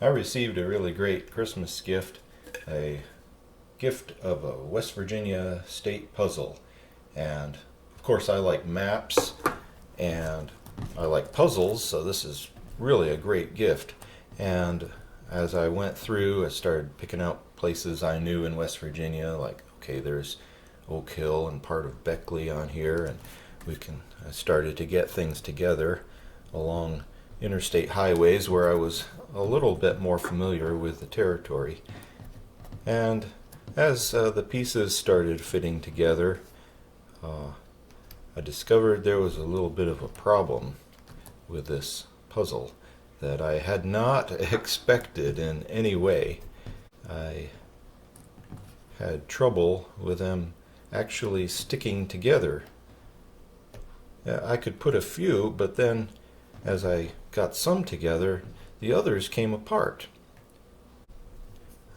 I received a really great Christmas gift, a gift of a West Virginia state puzzle. And of course, I like maps and I like puzzles, so this is really a great gift. And as I went through, I started picking out places I knew in West Virginia, like, okay, there's Oak Hill and part of Beckley on here, and I started to get things together along interstate highways where I was a little bit more familiar with the territory. And as the pieces started fitting together, I discovered there was a little bit of a problem with this puzzle that I had not expected in any way. I had trouble with them actually sticking together. I could put a few, but then as I got some together, the others came apart.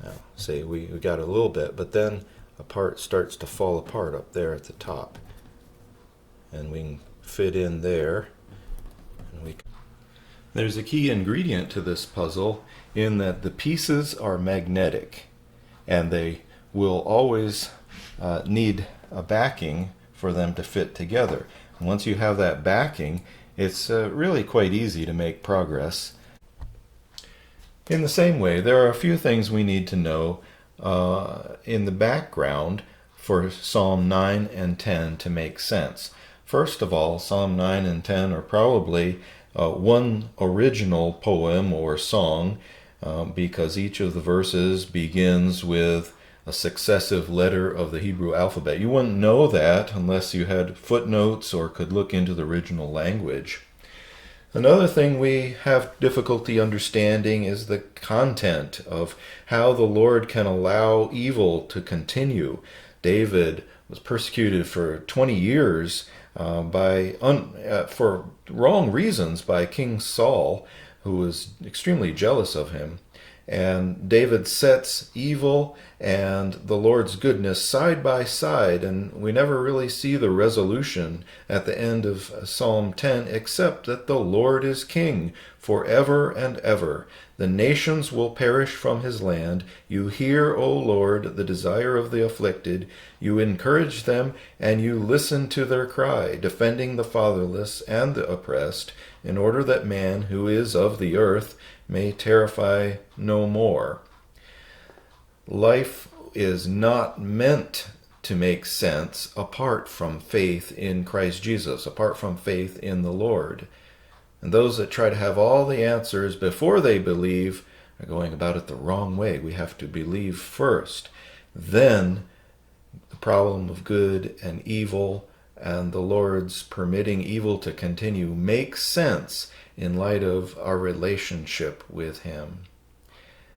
Now, say we got a little bit, but then a part starts to fall apart up there at the top. And we can fit in there. There's a key ingredient to this puzzle in that the pieces are magnetic, and they will always need a backing for them to fit together. And once you have that backing, it's really quite easy to make progress. In the same way, there are a few things we need to know in the background for Psalm 9 and 10 to make sense. First of all, Psalm 9 and 10 are probably one original poem or song because each of the verses begins with a successive letter of the Hebrew alphabet. You wouldn't know that unless you had footnotes or could look into the original language. Another thing we have difficulty understanding is the content of how the Lord can allow evil to continue. David was persecuted for 20 years for wrong reasons by King Saul, who was extremely jealous of him. And David sets evil and the Lord's goodness side by side, and we never really see the resolution at the end of Psalm 10, except that the Lord is king forever and ever. The nations will perish from his land. You hear, O Lord, the desire of the afflicted. You encourage them, and you listen to their cry, defending the fatherless and the oppressed, in order that man who is of the earth may terrify no more. Life is not meant to make sense apart from faith in Christ Jesus, apart from faith in the Lord. And those that try to have all the answers before they believe are going about it the wrong way. We have to believe first. Then the problem of good and evil and the Lord's permitting evil to continue makes sense in light of our relationship with him.